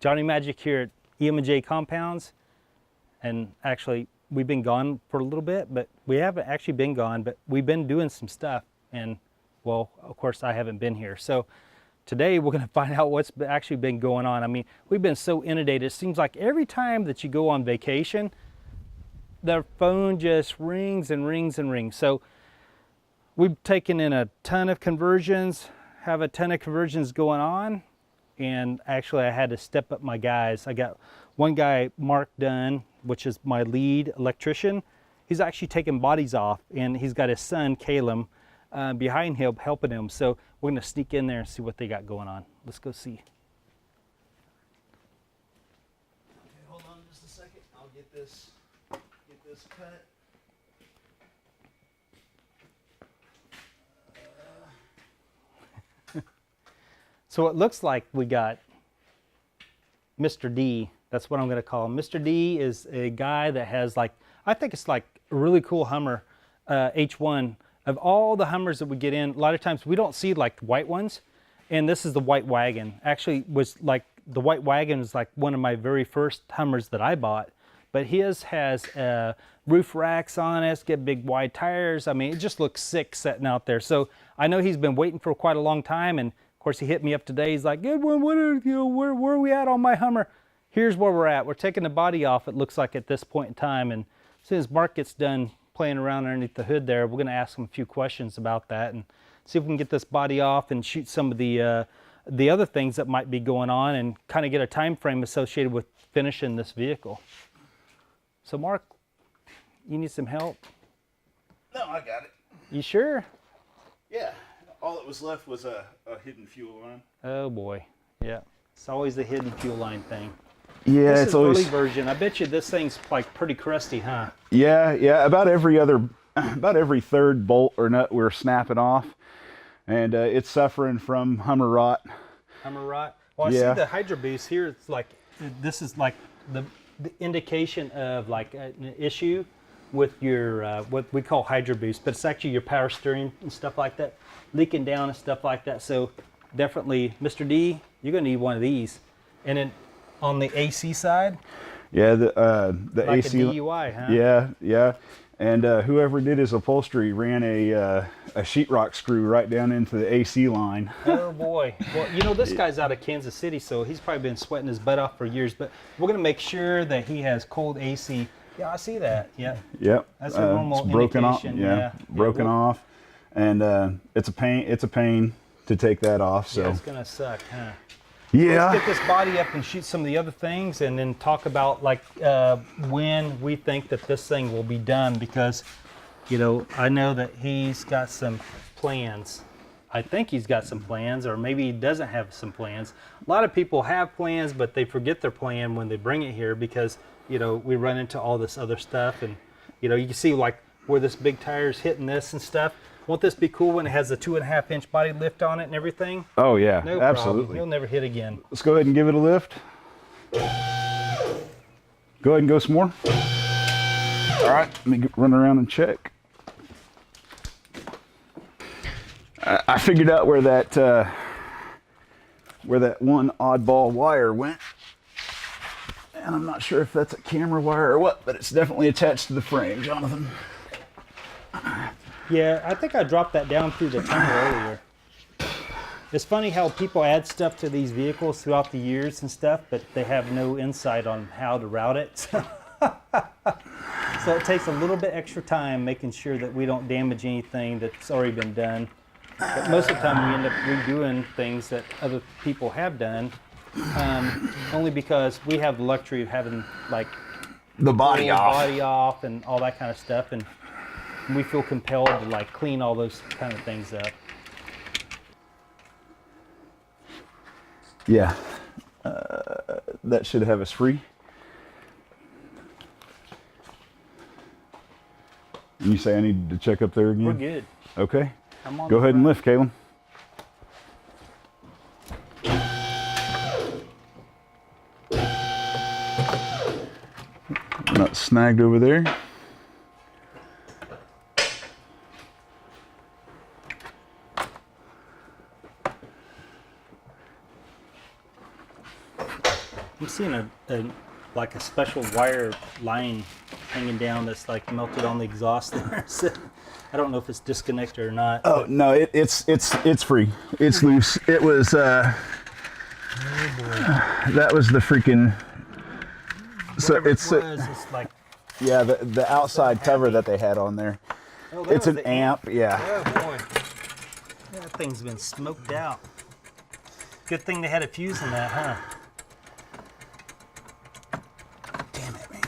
Johnny Magic here at EM&J Compounds. And actually, we've been gone for a little bit, but we haven't actually been gone, but we've been doing some stuff. And, well, of course, I haven't been here. So today, we're going to find out what's actually been going on. I mean, we've been so inundated. It seems like every time that you go on vacation, the phone just rings and rings and rings. So we've taken in a ton of conversions, have a ton of conversions going on. And actually, I had to step up my guys. I got one guy, Mark Dunn, which is my lead electrician. He's actually taking bodies off, and he's got his son, Caleb, behind him, helping him. So we're gonna sneak in there and see what they got going on. Let's go see. Okay, hold on just a second. I'll get this cut. So it looks like we got Mr. D. That's what I'm going to call him. Mr. D is a guy that has, like, I think it's like a really cool Hummer H1. Of all the Hummers that we get in, a lot of times we don't see like white ones. And this is the white Wagon. Actually, was like the white Wagon is like one of my very first Hummers that I bought. But his has roof racks on it, get big wide tires. I mean, it just looks sick sitting out there. So I know he's been waiting for quite a long time, and of course, he hit me up today. He's like, "Good one. Where are we at on my Hummer?" Here's where we're at. We're taking the body off, it looks like, at this point in time. And as soon as Mark gets done playing around underneath the hood there, we're going to ask him a few questions about that and see if we can get this body off and shoot some of the other things that might be going on and kind of get a time frame associated with finishing this vehicle. So, Mark, you need some help? No, I got it. You sure? Yeah. All that was left was a hidden fuel line. Oh boy, yeah. It's always the hidden fuel line thing. Yeah, this it's is always early version. I bet you this thing's like pretty crusty, huh? Yeah. About every third bolt or nut we're snapping off, and it's suffering from Hummer rot. Hummer rot. Well, I see the Hydro Boost here. It's like this is like the indication of like an issue with your what we call Hydro Boost, but it's actually your power steering and stuff like that leaking down and stuff like that. So definitely, Mr. D, you're gonna need one of these. And then on the AC side, yeah, the like AC, a DUI, huh? yeah, and whoever did his upholstery ran a sheetrock screw right down into the AC line. Oh boy. Well, you know, this guy's out of Kansas City, so he's probably been sweating his butt off for years. But we're gonna make sure that he has cold AC. Yeah, I see that. Yeah. Yep. That's a normal it's broken indication. off. Yeah, broken off, and it's a pain. It's a pain to take that off. So yeah, it's gonna suck, huh? Yeah. Let's get this body up and shoot some of the other things, and then talk about like when we think that this thing will be done. Because, you know, I know that he's got some plans. I think he's got some plans, or maybe he doesn't have some plans. A lot of people have plans, but they forget their plan when they bring it here because, you know, we run into all this other stuff, and, you know, you can see like where this big tire's hitting this and stuff. Won't this be cool when it has a 2.5-inch body lift on it and everything? Oh yeah, no absolutely. Problem. He'll never hit again. Let's go ahead and give it a lift. Go ahead and go some more. All right, let me run around and check. I figured out where that one oddball wire went, and I'm not sure if that's a camera wire or what, but it's definitely attached to the frame, Jonathan. Yeah, I think I dropped that down through the tunnel earlier. It's funny how people add stuff to these vehicles throughout the years and stuff, but they have no insight on how to route it. So it takes a little bit extra time making sure that we don't damage anything that's already been done. But most of the time we end up redoing things that other people have done, only because we have the luxury of having like the body off and all that kind of stuff, and we feel compelled to like clean all those kind of things up. Yeah, that should have us free. And you say I need to check up there again? We're good. Okay. Go ahead and lift, Caleb. Not snagged over there. seeing like a special wire line hanging down that's like melted on the exhaust there. So, I don't know if it's disconnected or not. Oh no, it's free. It's loose. It was that was the freaking. So it's like, yeah, the outside cover that they had on there. oh, It's an amp, yeah. Oh boy, that thing's been smoked out. Good thing they had a fuse in that, huh? Damn it, man.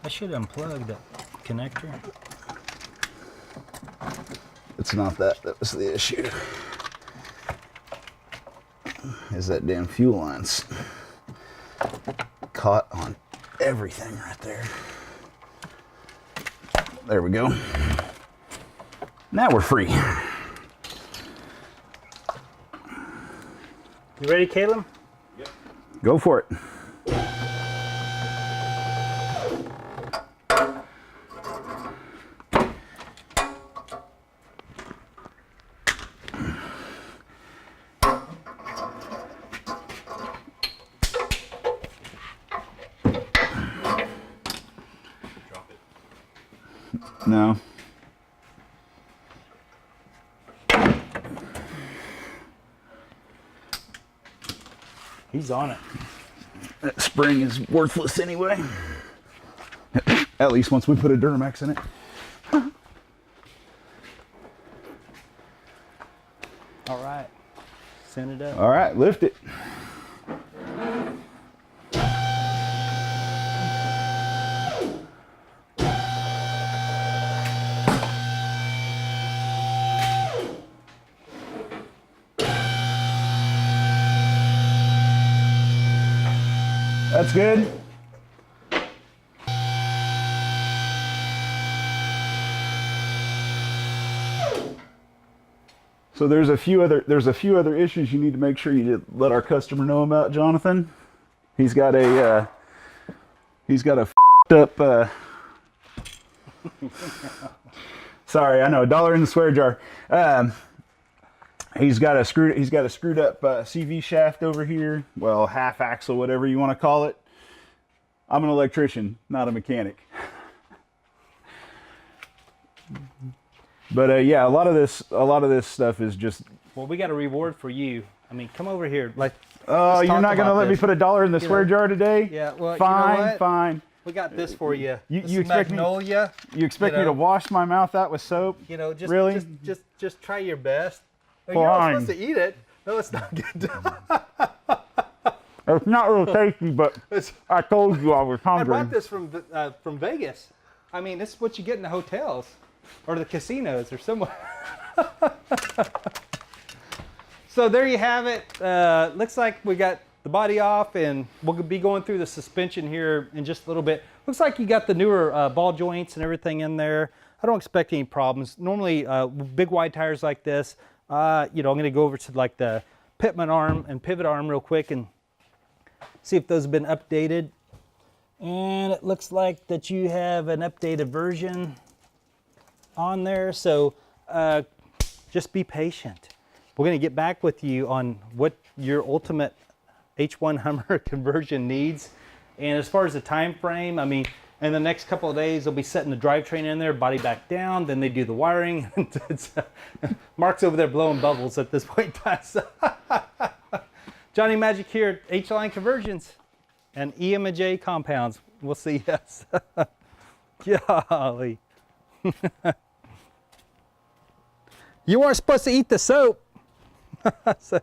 I should unplug the connector. It's not that. That was the issue. Is that damn fuel lines caught on everything right there. There we go. Now we're free. You ready, Caleb? Yep. Go for it. No. He's on it. That spring is worthless anyway. At least once we put a Duramax in it. All right. Send it up. All right, lift it. That's good. So there's a few other issues you need to make sure you let our customer know about, Jonathan. He's got a f***ed up sorry, I know, $1 in the swear jar. He's got a screwed up CV shaft over here. Well, half axle, whatever you want to call it. I'm an electrician, not a mechanic. But yeah, a lot of this stuff is just. Well, we got a reward for you. I mean, come over here. Like. Oh, you're not gonna let me put $1 in the swear jar today? Yeah. Well, fine, you know what? fine. We got this for you. You expect Magnolia. You expect me to wash my mouth out with soap? You know, just really? just try your best. You're not supposed to eat it. No, it's not good. It's not real tasty, but I told you I was hungry. I brought this from Vegas. I mean, this is what you get in the hotels or the casinos or somewhere. So there you have it. Looks like we got the body off, and we'll be going through the suspension here in just a little bit. Looks like you got the newer ball joints and everything in there. I don't expect any problems. Normally, big wide tires like this, I'm going to go over to like the pitman arm and pivot arm real quick and see if those have been updated. And it looks like that you have an updated version on there. So just be patient. We're going to get back with you on what your ultimate H1 Hummer conversion needs. And as far as the time frame, I mean, in the next couple of days, they'll be setting the drivetrain in there, body back down, then they do the wiring. Mark's over there blowing bubbles at this point in time. So Johnny Magic here at Hline Conversions and EM&J Compounds. We'll see you. Golly. You weren't supposed to eat the soap. So.